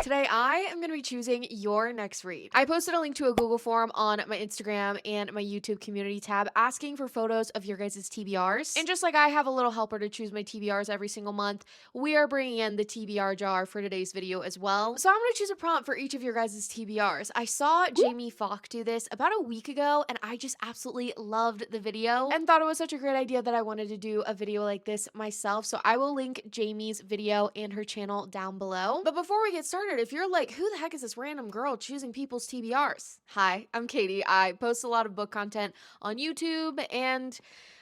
Today I am going to be choosing your next read. I posted a link to a Google form on my Instagram and my YouTube community tab asking for photos of your guys' TBRs. And just like I have a little helper to choose my TBRs every single month, we are bringing in the TBR jar for today's video as well. So I'm going to choose a prompt for each of your guys' TBRs. I saw Jamie Falk do this about a week ago and I just absolutely loved the video and thought it was such a great idea that I wanted to do a video like this myself. So I will link Jamie's video and her channel down below. But before we get started, if you're like, who the heck is this random girl choosing people's TBRs? Hi, I'm Katie. I post a lot of book content on YouTube and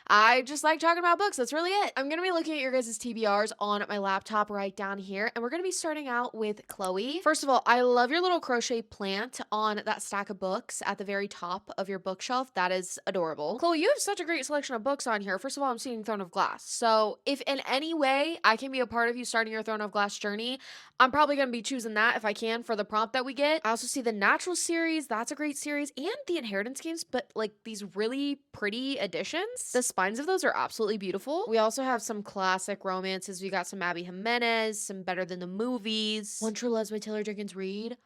I just like talking about books. That's really it. I'm going to be looking at your guys' TBRs on my laptop right down here. And we're going to be starting out with Chloe. First of all, I love your little crochet plant on that stack of books at the very top of your bookshelf. That is adorable. Chloe, you have such a great selection of books on here. First of all, I'm seeing Throne of Glass. So if in any way I can be a part of you starting your Throne of Glass journey, I'm probably going to be choosing that if I can for the prompt that we get. I also see the Natural series. That's a great series. And the Inheritance games, but like these really pretty editions. The spines of those are absolutely beautiful. We also have some classic romances. We got some Abby Jimenez, some Better Than the Movies, One True Love's by Taylor Jenkins Reid.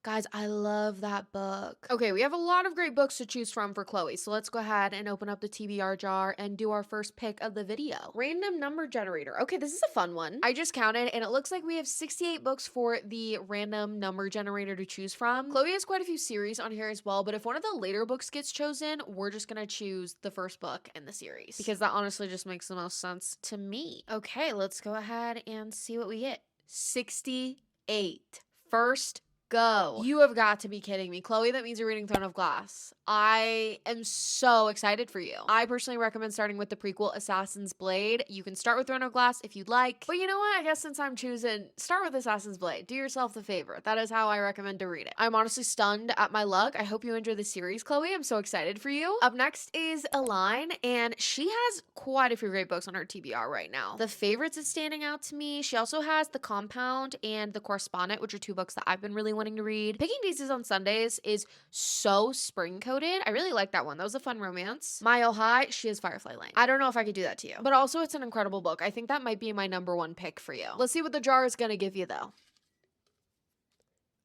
Guys, I love that book. Okay, we have a lot of great books to choose from for Chloe, so let's go ahead and open up the TBR jar and do our first pick of the video. Random number generator. Okay, this is a fun one. I just counted, and it looks like we have 68 books for the random number generator to choose from. Chloe has quite a few series on here as well, but if one of the later books gets chosen, we're just gonna choose the first book in the series, because that honestly just makes the most sense to me. Okay, let's go ahead and see what we get. 68. First go. You have got to be kidding me. Chloe, that means you're reading Throne of Glass. I am so excited for you. I personally recommend starting with the prequel Assassin's Blade. You can start with Throne of Glass if you'd like. But you know what? I guess since I'm choosing, start with Assassin's Blade. Do yourself the favor. That is how I recommend to read it. I'm honestly stunned at my luck. I hope you enjoy the series, Chloe. I'm so excited for you. Up next is Aline, and she has quite a few great books on her TBR right now. The Favorites is standing out to me. She also has The Compound and The Correspondent, which are two books that I've been really wanting to read. Picking Daisies on Sundays is so spring coated. I really like that one. That was a fun romance. Mile High, she has Firefly Lane. I don't know if I could do that to you, but also it's an incredible book. I think that might be my #1 pick for you. Let's see what the jar is going to give you though.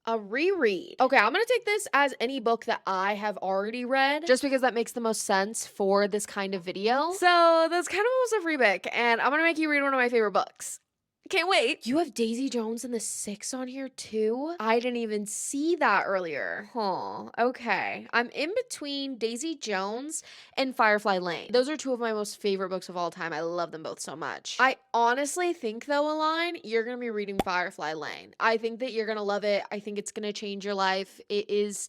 A reread. Okay, I'm gonna take this as any book that I have already read, just because that makes the most sense for this kind of video. So that's kind of almost a free pick, and I'm gonna make you read one of my favorite books. Can't wait. You have Daisy Jones and the Six on here too? I didn't even see that earlier. Huh. Okay. I'm in between Daisy Jones and Firefly Lane. Those are two of my most favorite books of all time. I love them both so much. I honestly think though, Aline, you're going to be reading Firefly Lane. I think that you're going to love it. I think it's going to change your life. It is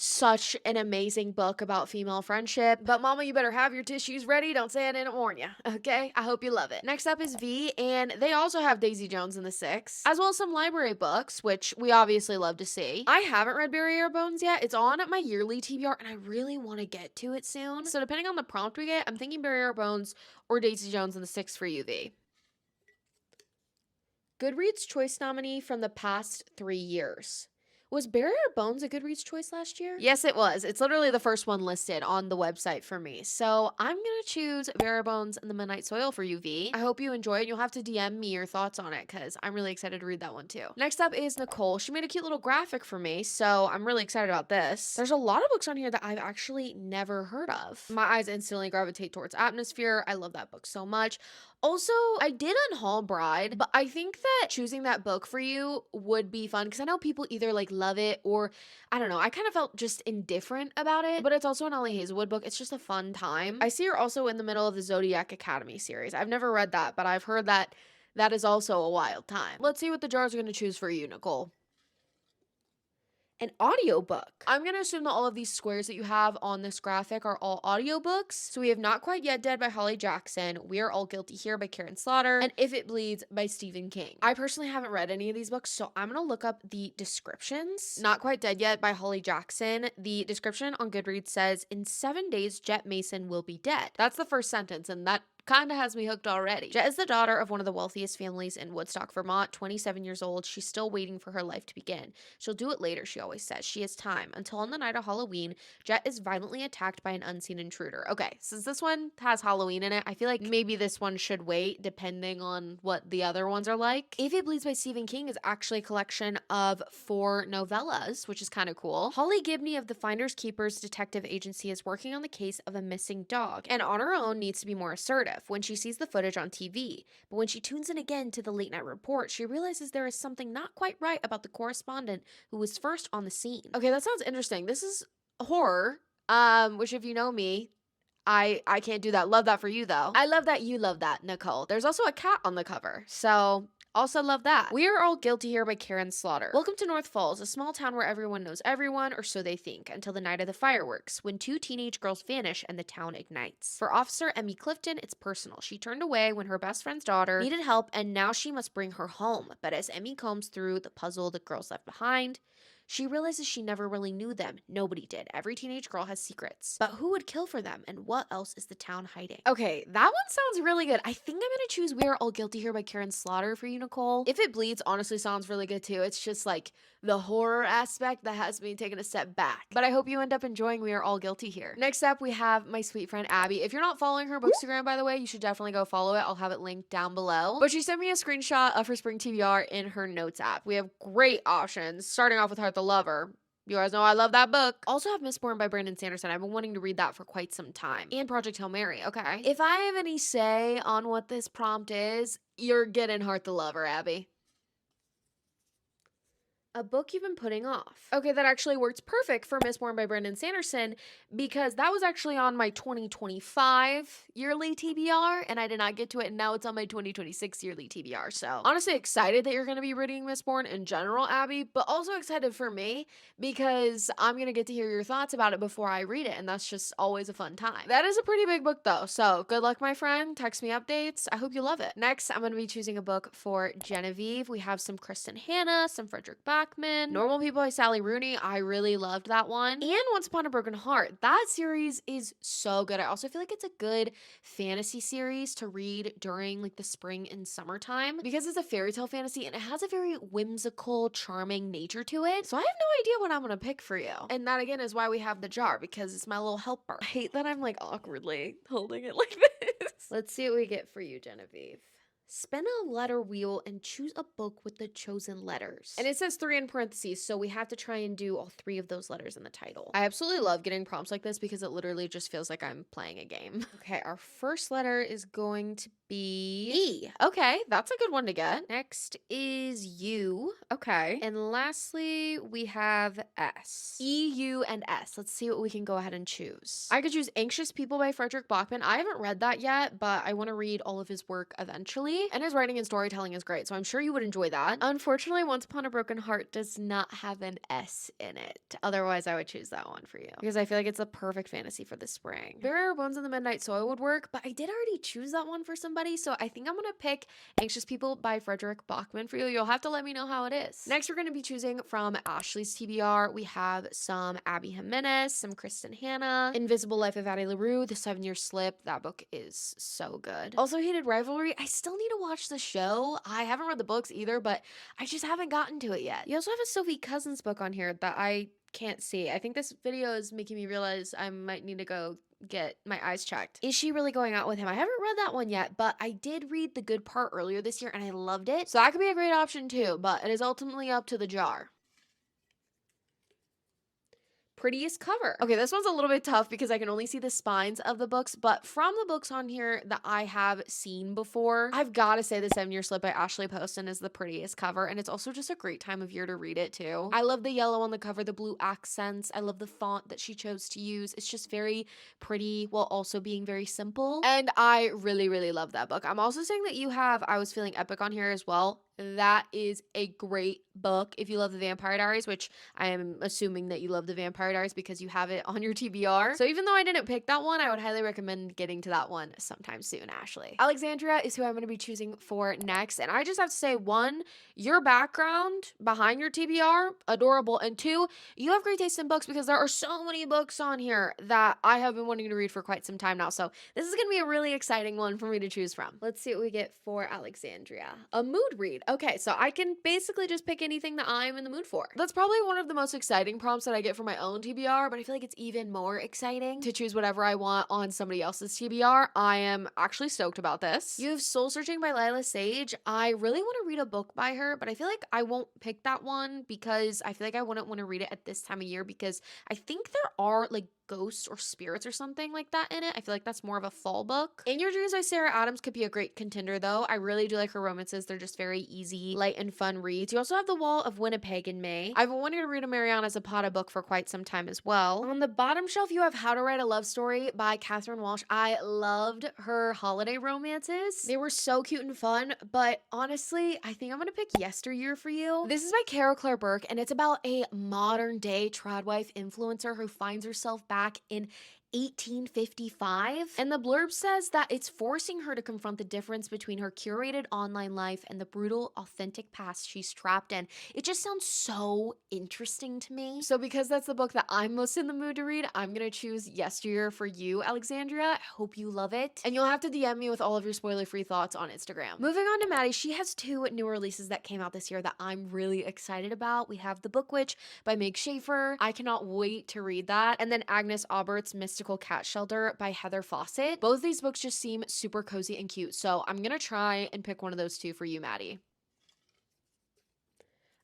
such an amazing book about female friendship. But mama, you better have your tissues ready. Don't say I didn't warn you, okay? I hope you love it. Next up is V, and they also have Daisy Jones and the Six, as well as some library books, which we obviously love to see. I haven't read Barrier Bones yet. It's on at my yearly TBR, and I really want to get to it soon. So depending on the prompt we get, I'm thinking Barrier Bones or Daisy Jones and the Six for you, V. Goodreads Choice nominee from the past 3 years. Was Barrier Bones a Goodreads choice last year? Yes, it was. It's literally the first one listed on the website for me. So I'm going to choose Barrier Bones and the Midnight Soil for you, V. I hope you enjoy it. You'll have to DM me your thoughts on it because I'm really excited to read that one too. Next up is Nicole. She made a cute little graphic for me, so I'm really excited about this. There's a lot of books on here that I've actually never heard of. My eyes instantly gravitate towards Atmosphere. I love that book so much. Also, I did Unhaul Bride, but I think that choosing that book for you would be fun because I know people either like love it or I don't know. I kind of felt just indifferent about it, but it's also an Ellie Hazelwood book. It's just a fun time. I see her also in the middle of the Zodiac Academy series. I've never read that, but I've heard that that is also a wild time. Let's see what the jars are going to choose for you, Nicole. An audiobook. I'm going to assume that all of these squares that you have on this graphic are all audiobooks. So we have Not Quite Yet Dead by Holly Jackson, We Are All Guilty Here by Karen Slaughter, and If It Bleeds by Stephen King. I personally haven't read any of these books, so I'm going to look up the descriptions. Not Quite Dead Yet by Holly Jackson. The description on Goodreads says, in 7 days, Jet Mason will be dead. That's the first sentence, and that kinda has me hooked already. Jet is the daughter of one of the wealthiest families in Woodstock, Vermont, 27 years old. She's still waiting for her life to begin. She'll do it later, she always says. She has time. Until on the night of Halloween, Jet is violently attacked by an unseen intruder. Okay, since this one has Halloween in it, I feel like maybe this one should wait, depending on what the other ones are like. If It Bleeds by Stephen King is actually a collection of 4 novellas, which is kind of cool. Holly Gibney of the Finders Keepers Detective Agency is working on the case of a missing dog, and on her own needs to be more assertive when she sees the footage on TV. But when she tunes in again to the late night report, she realizes there is something not quite right about the correspondent who was first on the scene. Okay, that sounds interesting. This is horror, which if you know me, I can't do that. Love that for you, though. I love that you love that, Nicole. There's also a cat on the cover, so also love that. We Are All Guilty Here by Karen Slaughter. Welcome to North Falls, a small town where everyone knows everyone, or so they think, until the night of the fireworks, when 2 teenage girls vanish and the town ignites. For Officer Emmy Clifton, it's personal. She turned away when her best friend's daughter needed help, and now she must bring her home. But as Emmy combs through the puzzle the girls left behind, she realizes she never really knew them. Nobody did. Every teenage girl has secrets. But who would kill for them, and what else is the town hiding? Okay, that one sounds really good. I think I'm gonna choose We Are All Guilty Here by Karen Slaughter for you, Nicole. If It Bleeds honestly sounds really good too. It's just like the horror aspect that has me taking a step back. But I hope you end up enjoying We Are All Guilty Here. Next up, we have my sweet friend Abby. If you're not following her bookstagram, by the way, you should definitely go follow it. I'll have it linked down below. But she sent me a screenshot of her spring TBR in her notes app. We have great options, starting off with Heart the Lover. You guys know I love that book. Also have Mistborn by Brandon Sanderson. I've been wanting to read that for quite some time. And Project Hail Mary, okay. If I have any say on what this prompt is, you're getting Heart the Lover, Abby. A book you've been putting off. Okay, that actually works perfect for Mistborn by Brandon Sanderson because that was actually on my 2025 yearly TBR and I did not get to it, and now it's on my 2026 yearly TBR. So honestly excited that you're going to be reading Mistborn in general, Abby, but also excited for me because I'm going to get to hear your thoughts about it before I read it, and that's just always a fun time. That is a pretty big book though, so good luck, my friend. Text me updates. I hope you love it. Next, I'm going to be choosing a book for Genevieve. We have some Kristen Hanna, some Frederick Backman, Normal People by Sally Rooney. I really loved that one. And Once Upon a Broken Heart. That series is so good. I also feel like it's a good fantasy series to read during like the spring and summertime because it's a fairy tale fantasy and it has a very whimsical, charming nature to it. So I have no idea what I'm gonna pick for you. And that again is why we have the jar, because it's my little helper. I hate that I'm like awkwardly holding it like this. Let's see what we get for you, Genevieve. Spin a letter wheel and choose a book with the chosen letters. And it says 3 in parentheses, so we have to try and do all 3 of those letters in the title. I absolutely love getting prompts like this because it literally just feels like I'm playing a game. Okay, our first letter is going to be E. Okay, that's a good one to get. Next is U. Okay. And lastly, we have S. E, U, and S. Let's see what we can go ahead and choose. I could choose Anxious People by Frederick Backman. I haven't read that yet, but I want to read all of his work eventually. And his writing and storytelling is great, so I'm sure you would enjoy that. Unfortunately, Once Upon a Broken Heart does not have an S in it. Otherwise, I would choose that one for you because I feel like it's a perfect fantasy for the spring. Very Rare Bones in the Midnight Soil would work, but I did already choose that one for somebody, so I think I'm gonna pick Anxious People by Frederick Backman for you. You'll have to let me know how it is. Next, we're gonna be choosing from Ashley's TBR. We have some Abby Jimenez, some Kristen Hanna, Invisible Life of Addie LaRue, The 7-Year Slip. That book is so good. Also, Hated Rivalry. I still need to watch the show. I haven't read the books either, but I just haven't gotten to it yet. You also have a Sophie Cousins book on here that I can't see. I think this video is making me realize I might need to go get my eyes checked. Is she really going out with him? I haven't read that one yet, but I did read The Good Part earlier this year and I loved it. So that could be a great option too, but it is ultimately up to the jar. Prettiest cover. Okay, this one's a little bit tough because I can only see the spines of the books, but from the books on here that I have seen before, I've got to say The 7-Year Slip by Ashley Poston is the prettiest cover, and it's also just a great time of year to read it too. I love the yellow on the cover, the blue accents. I love the font that she chose to use. It's just very pretty while also being very simple, and I really, really love that book. I'm also saying that you have I Was Feeling Epic on here as well. That is a great book if you love the Vampire Diaries, which I am assuming that you love the Vampire Diaries because you have it on your TBR. So even though I didn't pick that one, I would highly recommend getting to that one sometime soon, Ashley. Alexandria is who I'm going to be choosing for next. And I just have to say, one, your background behind your TBR, adorable. And two, you have great taste in books because there are so many books on here that I have been wanting to read for quite some time now. So this is going to be a really exciting one for me to choose from. Let's see what we get for Alexandria. A mood read. Okay, so I can basically just pick anything that I'm in the mood for. That's probably one of the most exciting prompts that I get for my own TBR, but I feel like it's even more exciting to choose whatever I want on somebody else's TBR. I am actually stoked about this. You have Soul Searching by Lila Sage. I really want to read a book by her, but I feel like I won't pick that one because I feel like I wouldn't want to read it at this time of year because I think there are like ghosts or spirits or something like that in it. I feel like that's more of a fall book. In Your Dreams by Sarah Adams could be a great contender though. I really do like her romances. They're just very easy, light and fun reads. You also have The Wall of Winnipeg in May. I've been wanting to read a Mariana Zapata book for quite some time as well. On the bottom shelf, you have How to Write a Love Story by Catherine Walsh. I loved her holiday romances. They were so cute and fun, but honestly, I think I'm gonna pick Yesteryear for you. This is by Carol Claire Burke, and it's about a modern day tradwife influencer who finds herself back in 1855. And the blurb says that it's forcing her to confront the difference between her curated online life and the brutal, authentic past she's trapped in. It just sounds so interesting to me. So because that's the book that I'm most in the mood to read, I'm gonna choose Yesteryear for you, Alexandria. I hope you love it. And you'll have to DM me with all of your spoiler-free thoughts on Instagram. Moving on to Maddie, she has two new releases that came out this year that I'm really excited about. We have The Book Witch by Meg Schaefer. I cannot wait to read that. And then Agnes Aubert's Mystical Cat Shelter by Heather Fawcett. Both these books just seem super cozy and cute, so I'm gonna try and pick one of those two for you, Maddie.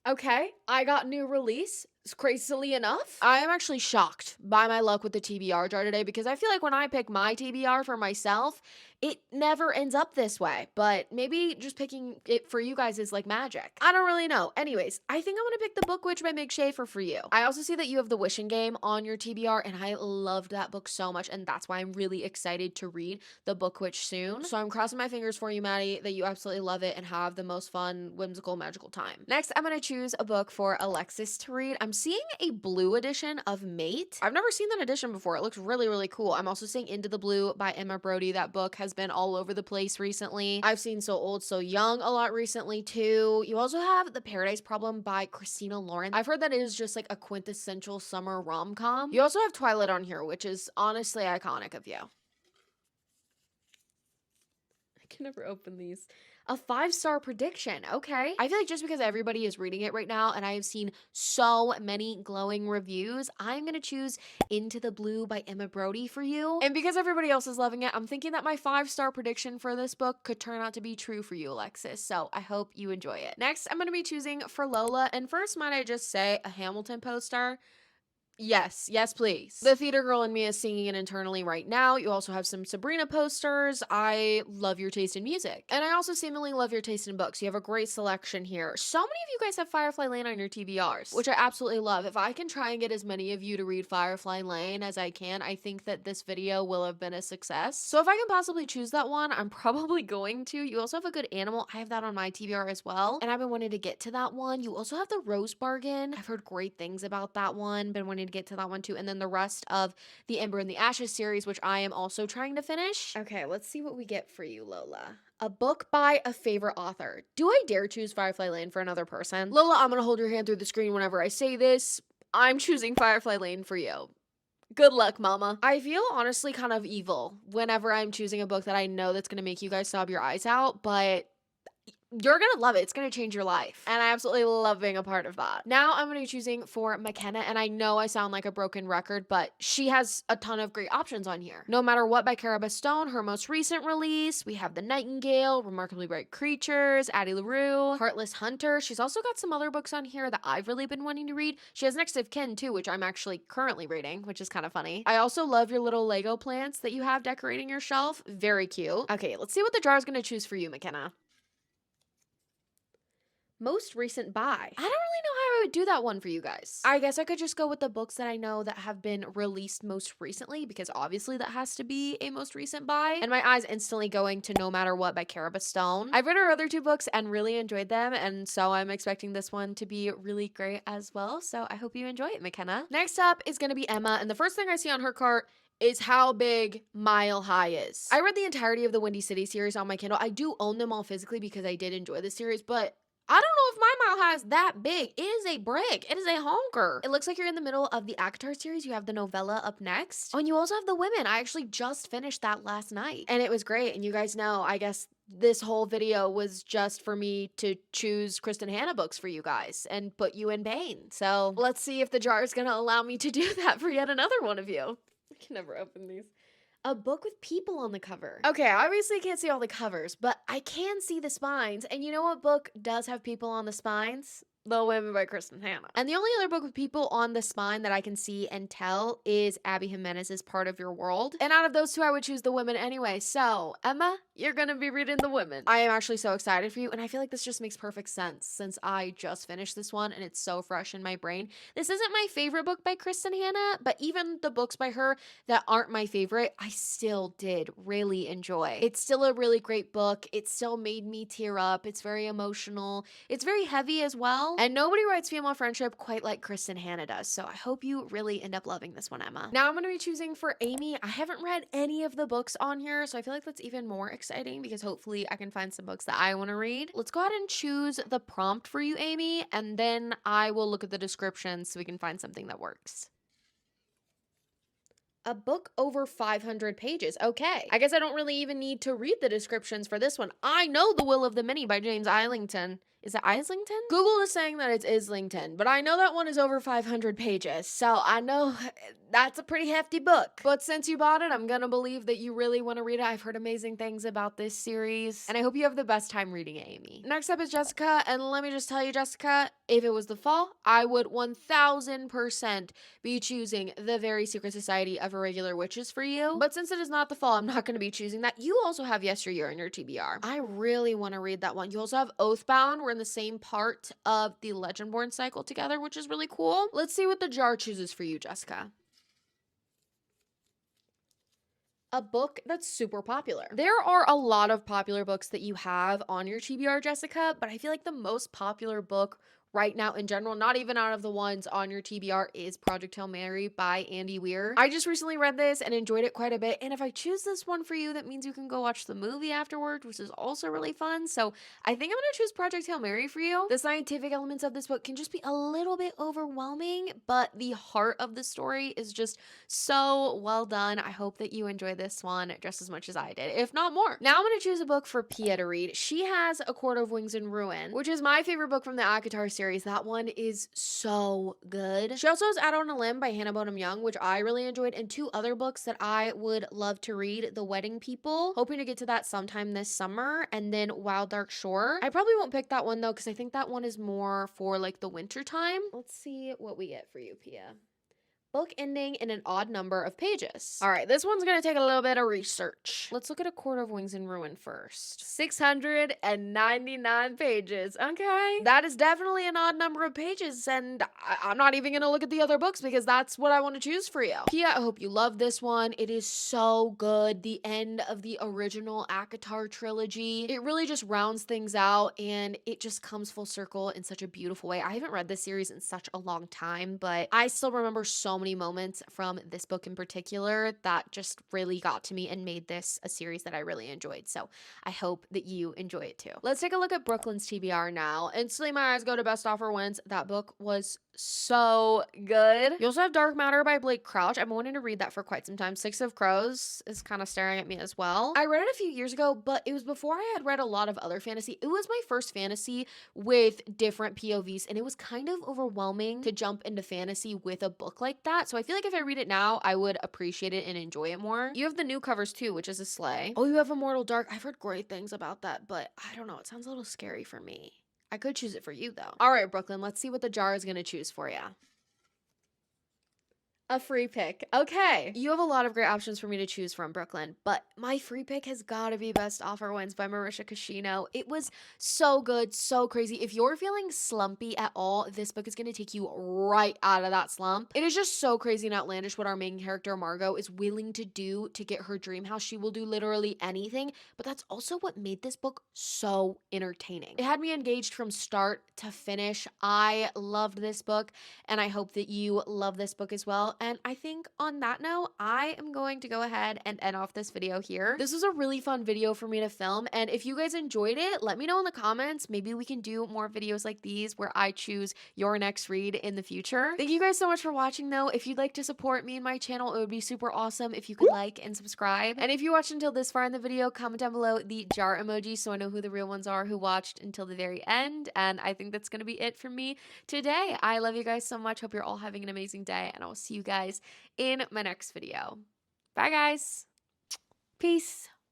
Okay, I got new release. Crazily enough, I am actually shocked by my luck with the TBR jar today because I feel like when I pick my TBR for myself, it never ends up this way. But maybe just picking it for you guys is like magic. I don't really know. Anyways, I think I'm gonna pick The Book Witch by Meg Schaefer for you. I also see that you have The Wishing Game on your TBR, and I loved that book so much, and that's why I'm really excited to read The Book Witch soon. So I'm crossing my fingers for you, Maddie, that you absolutely love it and have the most fun, whimsical, magical time. Next, I'm gonna choose a book for Alexis to read. I'm seeing a blue edition of Mate. I've never seen that edition before. It looks really, really cool. I'm also seeing Into the Blue by Emma Brody. That book has been all over the place recently. I've seen So Old, So Young a lot recently too. You also have The Paradise Problem by Christina Lauren. I've heard that it is just like a quintessential summer rom-com. You also have Twilight on here, which is honestly iconic of you. I can never open these. A 5-star prediction. Okay. I feel like just because everybody is reading it right now and I have seen so many glowing reviews, I'm going to choose Into the Blue by Emma Brody for you. And because everybody else is loving it, I'm thinking that my 5-star prediction for this book could turn out to be true for you, Alexis. So I hope you enjoy it. Next, I'm going to be choosing for Lola. And first, might I just say a Hamilton poster? Yes, please. The theater girl in me is singing it internally right now. You also have some Sabrina posters. I love your taste in music. And I also seemingly love your taste in books. You have a great selection here. So many of you guys have Firefly Lane on your TBRs, which I absolutely love. If I can try and get as many of you to read Firefly Lane as I can, I think that this video will have been a success. So if I can possibly choose that one, I'm probably going to. You also have a good animal. I have that on my TBR as well. And I've been wanting to get to that one. You also have the Rose Bargain. I've heard great things about that one. Been wanting to get to that one too. And then the rest of the Ember and the Ashes series, which I am also trying to finish. Okay, let's see what we get for you, Lola. A book by a favorite author. Do I dare choose Firefly Lane for another person? Lola, I'm gonna hold your hand through the screen whenever I say this. I'm choosing Firefly Lane for you. Good luck, mama. I feel honestly kind of evil whenever I'm choosing a book that I know that's gonna make you guys sob your eyes out, but you're gonna love it. It's gonna change your life. And I absolutely love being a part of that. Now I'm gonna be choosing for McKenna, and I know I sound like a broken record, but she has a ton of great options on here. No Matter What by Cara Stone, her most recent release. We have The Nightingale, Remarkably Bright Creatures, Addie LaRue, Heartless Hunter. She's also got some other books on here that I've really been wanting to read. She has Next of Kin too, which I'm actually currently reading, which is kind of funny. I also love your little Lego plants that you have decorating your shelf. Very cute. Okay, let's see what the jar is gonna choose for you, McKenna. Most recent buy. I don't really know how I would do that one for you guys. I guess I could just go with the books that I know that have been released most recently, because obviously that has to be a most recent buy. And my eyes instantly going to No Matter What by Cara Stone. I've read her other two books and really enjoyed them, and so I'm expecting this one to be really great as well. So I hope you enjoy it, McKenna. Next up is gonna be Emma, and the first thing I see on her cart is how big Mile High is. I read the entirety of the Windy City series on my Kindle. I do own them all physically because I did enjoy the series, but I don't know if my Mile High is that big. It is a brick. It is a honker. It looks like you're in the middle of the ACOTAR series. You have the novella up next. Oh, and you also have the women. I actually just finished that last night, and it was great. And you guys know, I guess this whole video was just for me to choose Kristen Hanna books for you guys and put you in pain. So let's see if the jar is going to allow me to do that for yet another one of you. I can never open these. A book with people on the cover. Okay, I obviously can't see all the covers, but I can see the spines. And you know what book does have people on the spines? The Women by Kristen Hanna. And the only other book with people on the spine that I can see and tell is Abby Jimenez's Part of Your World. And out of those two, I would choose The Women anyway. So, Emma, you're gonna be reading The Women. I am actually so excited for you, and I feel like this just makes perfect sense since I just finished this one and it's so fresh in my brain. This isn't my favorite book by Kristen Hanna, but even the books by her that aren't my favorite, I still did really enjoy. It's still a really great book. It still made me tear up. It's very emotional. It's very heavy as well. And nobody writes female friendship quite like Kristen Hanna does, so I hope you really end up loving this one, Emma. Now I'm going to be choosing for Amy. I haven't read any of the books on here, so I feel like that's even more exciting because hopefully I can find some books that I want to read. Let's go ahead and choose the prompt for you, Amy, and then I will look at the description so we can find something that works. A book over 500 pages. Okay. I guess I don't really even need to read the descriptions for this one. I know The Will of the Many by James Islington. Is it Islington? Google is saying that it's Islington, but I know that one is over 500 pages, so I know that's a pretty hefty book. But since you bought it, I'm gonna believe that you really want to read it. I've heard amazing things about this series, and I hope you have the best time reading it, Amy. Next up is Jessica, and let me just tell you, Jessica, if it was the fall, I would 1000% be choosing The Very Secret Society of Irregular Witches for you. But since it is not the fall, I'm not going to be choosing that. You also have Yesteryear in your TBR. I really want to read that one. You also have Oathbound. We're in the same part of the Legendborn cycle together, which is really cool. Let's see what the jar chooses for you, Jessica. A book that's super popular. There are a lot of popular books that you have on your TBR, Jessica, but I feel like the most popular book right now in general, not even out of the ones on your TBR, is Project Hail Mary by Andy Weir. I just recently read this and enjoyed it quite a bit, and if I choose this one for you, that means you can go watch the movie afterward, which is also really fun. So I think I'm gonna choose Project Hail Mary for you. The scientific elements of this book can just be a little bit overwhelming, but the heart of the story is just so well done. I hope that you enjoy this one just as much as I did, if not more. Now I'm gonna choose a book for Pia to read. She has A Court of Wings and Ruin, which is my favorite book from the ACOTAR series. That one is so good. She also has Out on a Limb by Hannah Bonham Young, which I really enjoyed, and two other books that I would love to read: The Wedding People, hoping to get to that sometime this summer, and then Wild Dark Shore. I probably won't pick that one though, because I think that one is more for like the winter time. Let's see what we get for you, Pia. Book ending in an odd number of pages. All right, this one's gonna take a little bit of research. Let's look at A Court of Wings and Ruin first. 699 pages, okay. That is definitely an odd number of pages, and I'm not even gonna look at the other books because that's what I want to choose for you. Pia, I hope you love this one. It is so good. The end of the original ACOTAR trilogy. It really just rounds things out, and it just comes full circle in such a beautiful way. I haven't read this series in such a long time, but I still remember so many moments from this book in particular that just really got to me and made this a series that I really enjoyed. So I hope that you enjoy it too. Let's take a look at Brooklyn's TBR now. Instantly my eyes go to Best Offer Wins. That book was so good. You also have Dark Matter by Blake Crouch. I've been wanting to read that for quite some time. Six of Crows is kind of staring at me as well. I read it a few years ago, but it was before I had read a lot of other fantasy. It was my first fantasy with different POVs, and it was kind of overwhelming to jump into fantasy with a book like that. So I feel like if I read it now, I would appreciate it and enjoy it more. You have the new covers too, which is a sleigh. Oh, you have Immortal Dark. I've heard great things about that, but I don't know. It sounds a little scary for me. I could choose it for you though. All right, Brooklyn, let's see what the jar is going to choose for you. A free pick. Okay. You have a lot of great options for me to choose from, Brooklyn, but my free pick has got to be Best Offer Wins by Marisha Kashino. It was so good, so crazy. If you're feeling slumpy at all, this book is going to take you right out of that slump. It is just so crazy and outlandish what our main character, Margot, is willing to do to get her dream house. She will do literally anything, but that's also what made this book so entertaining. It had me engaged from start to finish. I loved this book, and I hope that you love this book as well. And I think on that note, I am going to go ahead and end off this video here. This was a really fun video for me to film, and if you guys enjoyed it, let me know in the comments. Maybe we can do more videos like these where I choose your next read in the future. Thank you guys so much for watching though. If you'd like to support me and my channel, it would be super awesome if you could like and subscribe. And if you watched until this far in the video, comment down below the jar emoji so I know who the real ones are who watched until the very end. And I think that's gonna be it for me today. I love you guys so much. Hope you're all having an amazing day, and I will see you guys in my next video. Bye guys. Peace.